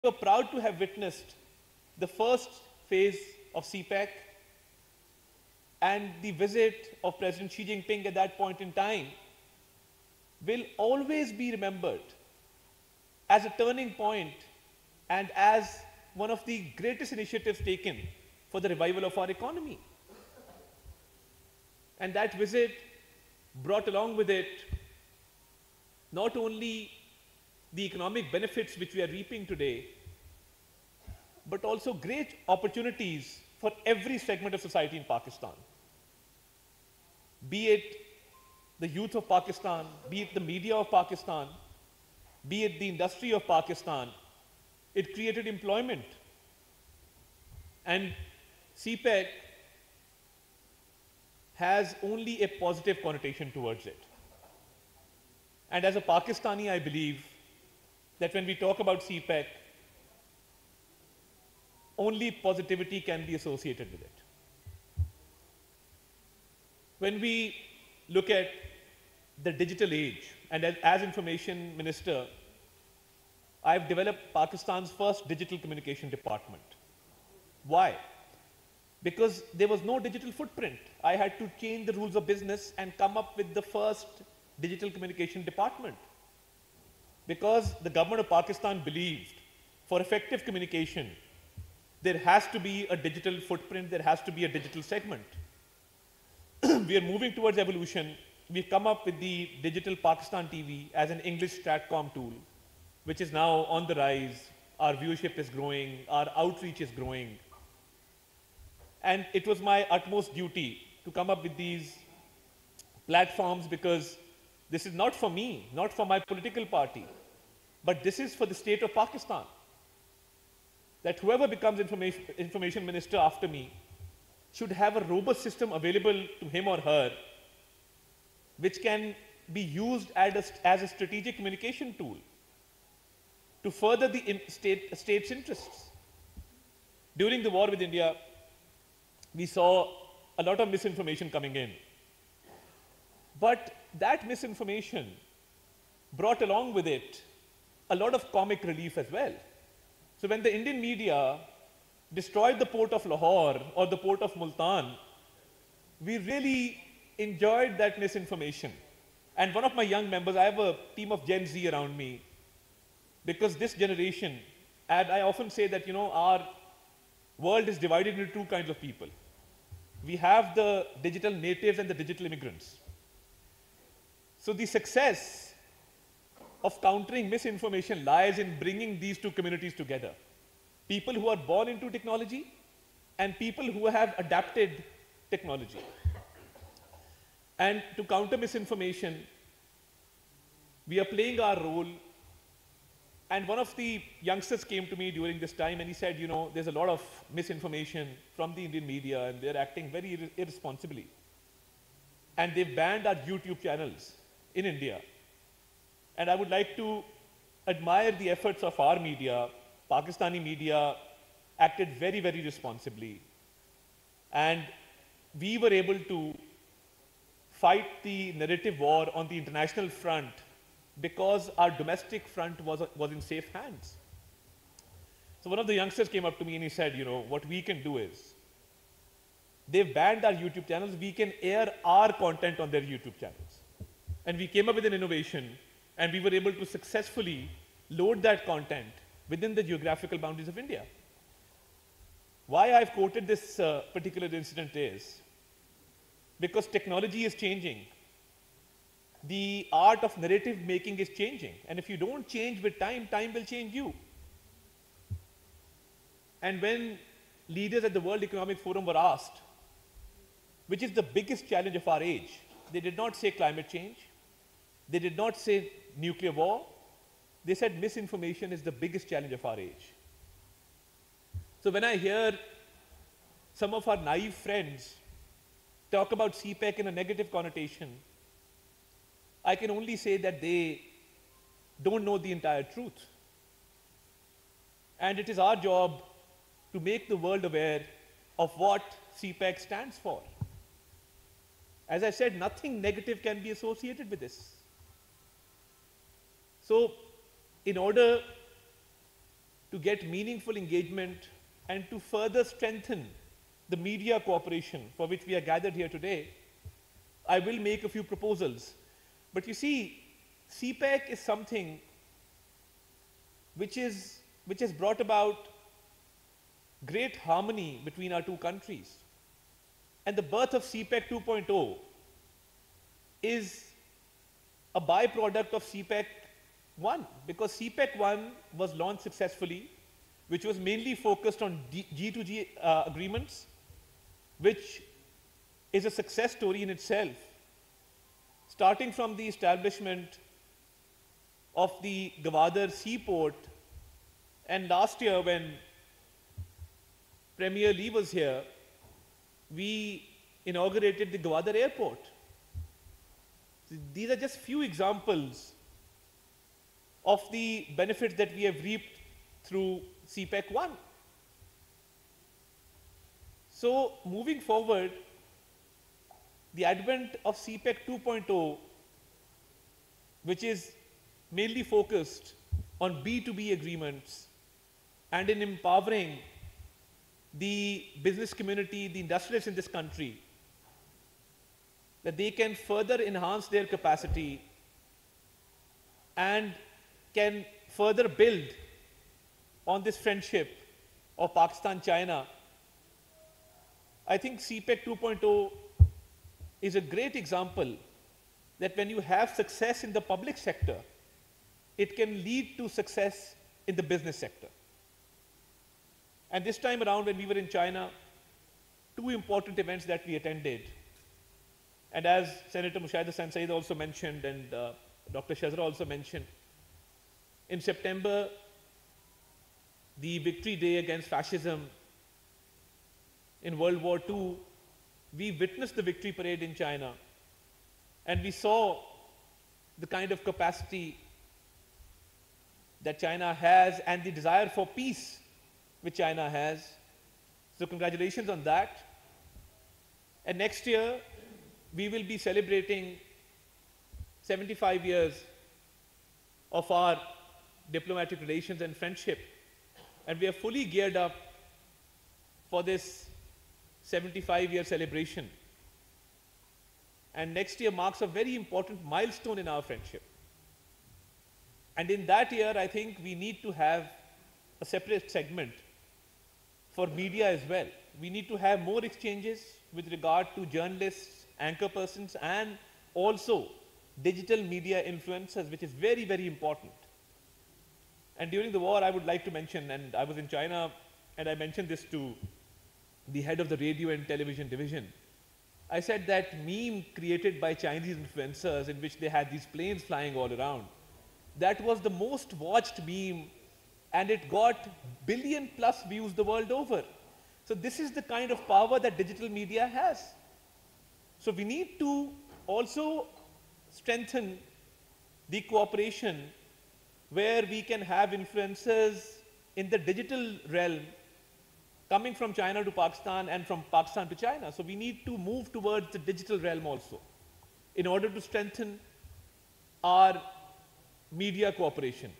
were proud to have witnessed the first phase of CPEC and the visit of President Xi Jinping at that point in time will always be remembered as a turning point and as one of the greatest initiatives taken for the revival of our economy. And that visit brought along with it not only the economic benefits which we are reaping today, but also great opportunities for every segment of society in Pakistan. Be it the youth of Pakistan, be it the media of Pakistan, be it the industry of Pakistan, it created employment. And CPEC has only a positive connotation towards it. And as a Pakistani, I believe that when we talk about CPEC, only positivity can be associated with it. When we look at the digital age, and as Information Minister, I've developed Pakistan's first digital communication department. Why? Because there was no digital footprint. I had to change the rules of business and come up with the first digital communication department. Because the government of Pakistan believed for effective communication, there has to be a digital footprint, there has to be a digital segment. We are moving towards evolution. We've come up with the Digital Pakistan TV as an English STRATCOM tool, which is now on the rise. Our viewership is growing, our outreach is growing. And it was my utmost duty to come up with these platforms because this is not for me, not for my political party, but this is for the state of Pakistan. That whoever becomes information minister after me should have a robust system available to him or her which can be used as a strategic communication tool to further the state's interests. During the war with India, we saw a lot of misinformation coming in. But that misinformation brought along with it a lot of comic relief as well. So when the Indian media destroyed the port of Lahore or the port of Multan, we really enjoyed that misinformation. And one of my young members, I have a team of Gen Z around me, because this generation, and I often say that, our world is divided into two kinds of people. We have the digital natives and the digital immigrants. So the success of countering misinformation lies in bringing these two communities together. People who are born into technology and people who have adapted technology. And to counter misinformation, we are playing our role. And one of the youngsters came to me during this time and he said, there's a lot of misinformation from the Indian media and they're acting very irresponsibly. And they've banned our YouTube channels in India. And I would like to admire the efforts of our media. Pakistani media acted very, very responsibly. And we were able to fight the narrative war on the international front because our domestic front was in safe hands. So one of the youngsters came up to me and he said, what we can do is, they've banned our YouTube channels, we can air our content on their YouTube channels. And we came up with an innovation and we were able to successfully load that content within the geographical boundaries of India. Why I've quoted this particular incident is because technology is changing. The art of narrative making is changing. And if you don't change with time, time will change you. And when leaders at the World Economic Forum were asked, which is the biggest challenge of our age, they did not say climate change. They did not say nuclear war. They said misinformation is the biggest challenge of our age. So when I hear some of our naive friends talk about CPEC in a negative connotation, I can only say that they don't know the entire truth. And it is our job to make the world aware of what CPEC stands for. As I said, nothing negative can be associated with this. So, in order to get meaningful engagement and to further strengthen the media cooperation for which we are gathered here today, I will make a few proposals. But you see, CPEC is something which has brought about great harmony between our two countries. And the birth of CPEC 2.0 is a byproduct of CPEC 1, because CPEC 1 was launched successfully, which was mainly focused on G2G agreements, which is a success story in itself, starting from the establishment of the Gwadar seaport. And last year, when Premier Lee was here, we inaugurated the Gwadar airport. These are just few examples of the benefits that we have reaped through CPEC 1. So moving forward, the advent of CPEC 2.0, which is mainly focused on B2B agreements and in empowering the business community, the industrialists in this country, that they can further enhance their capacity and can further build on this friendship of Pakistan-China. I think CPEC 2.0 is a great example that when you have success in the public sector, it can lead to success in the business sector. And this time around, when we were in China, two important events that we attended, and as Senator Mushaid Hassan Saeed also mentioned, and Dr. Shazra also mentioned, in September, the Victory Day against fascism in World War II, we witnessed the victory parade in China, and we saw the kind of capacity that China has and the desire for peace which China has. So congratulations on that. And next year, we will be celebrating 75 years of our diplomatic relations and friendship. And we are fully geared up for this 75-year celebration. And next year marks a very important milestone in our friendship. And in that year, I think we need to have a separate segment for media as well. We need to have more exchanges with regard to journalists, anchor persons, and also digital media influencers, which is very, very important. And during the war, I would like to mention, and I was in China, and I mentioned this to the head of the radio and television division. I said that meme created by Chinese influencers in which they had these planes flying all around, that was the most watched meme, and it got billion+ views the world over. So this is the kind of power that digital media has. So we need to also strengthen the cooperation where we can have influencers in the digital realm coming from China to Pakistan and from Pakistan to China. So we need to move towards the digital realm also in order to strengthen our media cooperation.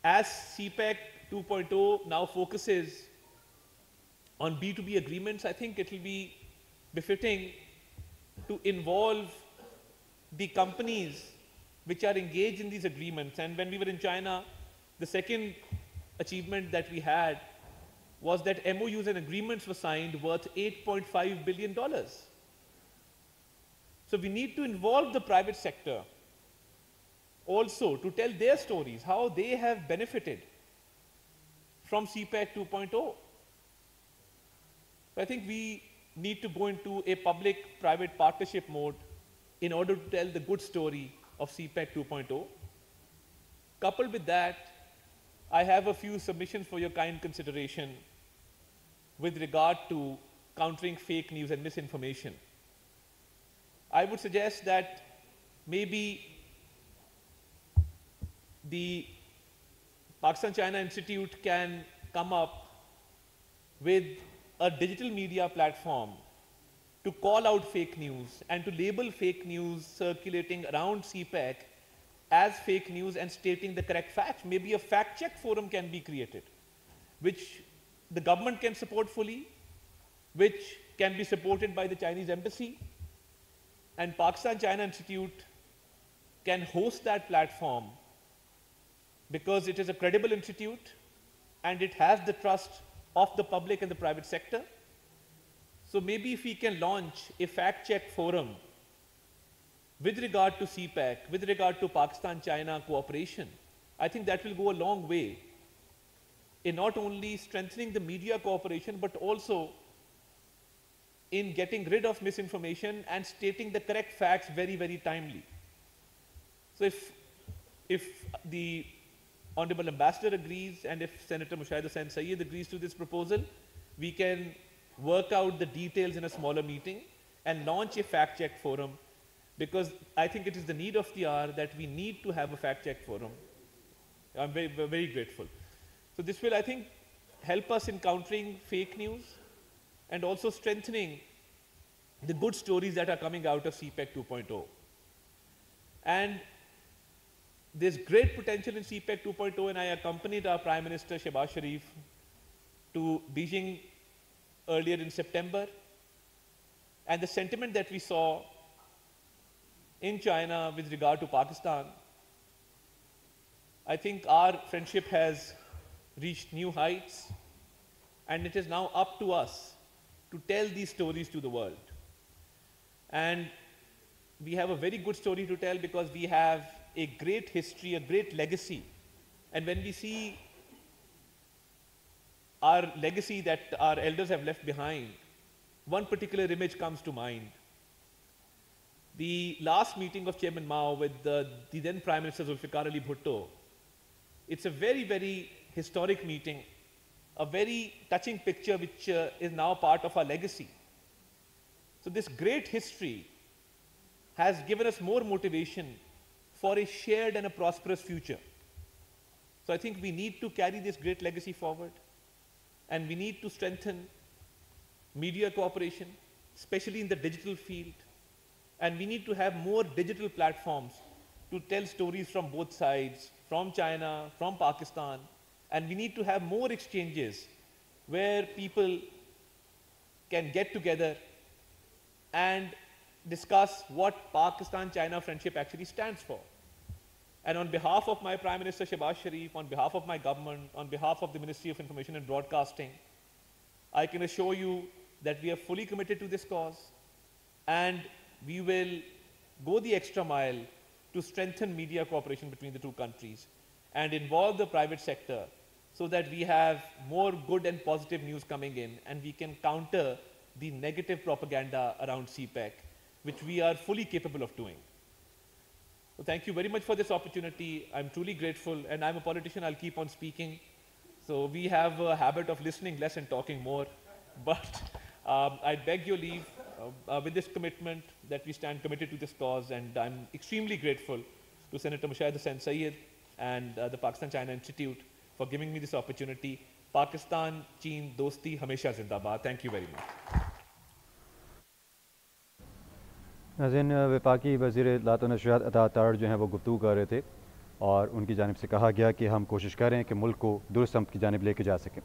As CPEC 2.0 now focuses on B2B agreements, I think it will be befitting to involve the companies which are engaged in these agreements. And when we were in China, the second achievement that we had was that MOUs and agreements were signed worth $8.5 billion. So we need to involve the private sector also to tell their stories, how they have benefited from CPEC 2.0. I think we need to go into a public-private partnership mode in order to tell the good story of CPEC 2.0. Coupled with that, I have a few submissions for your kind consideration with regard to countering fake news and misinformation. I would suggest that maybe the Pakistan-China Institute can come up with a digital media platform to call out fake news and to label fake news circulating around CPEC as fake news and stating the correct facts. Maybe a fact check forum can be created, which the government can support fully, which can be supported by the Chinese embassy, and Pakistan-China Institute can host that platform because it is a credible institute and it has the trust of the public and the private sector. So maybe if we can launch a fact check forum with regard to CPEC, with regard to Pakistan-China cooperation, I think that will go a long way in not only strengthening the media cooperation, but also in getting rid of misinformation and stating the correct facts very, very timely. So if the Honorable Ambassador agrees and if Senator Mushaid Hussain Sayyid agrees to this proposal, we can work out the details in a smaller meeting and launch a fact check forum, because I think it is the need of the hour that we need to have a fact check forum. I'm very, very grateful. So this will, I think, help us in countering fake news and also strengthening the good stories that are coming out of CPEC 2.0. And there's great potential in CPEC 2.0, and I accompanied our Prime Minister Shehbaz Sharif to Beijing earlier in September. And the sentiment that we saw in China with regard to Pakistan, I think our friendship has reached new heights, and it is now up to us to tell these stories to the world. And we have a very good story to tell because we have a great history, a great legacy. And when we see our legacy that our elders have left behind, one particular image comes to mind. The last meeting of Chairman Mao with the then Prime Minister Zulfikar Ali Bhutto, it's a very, very historic meeting, a very touching picture which is now part of our legacy. So this great history has given us more motivation for a shared and a prosperous future. So I think we need to carry this great legacy forward, and we need to strengthen media cooperation, especially in the digital field. And we need to have more digital platforms to tell stories from both sides, from China, from Pakistan. And we need to have more exchanges where people can get together and discuss what Pakistan-China friendship actually stands for. And on behalf of my Prime Minister Shehbaz Sharif, on behalf of my government, on behalf of the Ministry of Information and Broadcasting, I can assure you that we are fully committed to this cause, and we will go the extra mile to strengthen media cooperation between the two countries and involve the private sector so that we have more good and positive news coming in, and we can counter the negative propaganda around CPEC, which we are fully capable of doing. So thank you very much for this opportunity. I'm truly grateful, and I'm a politician, I'll keep on speaking. So we have a habit of listening less and talking more, but I beg your leave with this commitment that we stand committed to this cause, and I'm extremely grateful to Senator Mushaid Hussain Sayyid and the Pakistan-China Institute for giving me this opportunity. Pakistan-Chin Dosti Hamesha Zindabad. Thank you very much. नाज़रीन, वफाकी वज़ीर इत्तलात व नशरियात अता तरार जो हैं वो गुफ्तगू कर रहे थे, और उनकी जानिब से कहा गया कि हम कोशिश करें कि मुल्क को दुरुस्त सम्त की जानिब लेके जा सकें।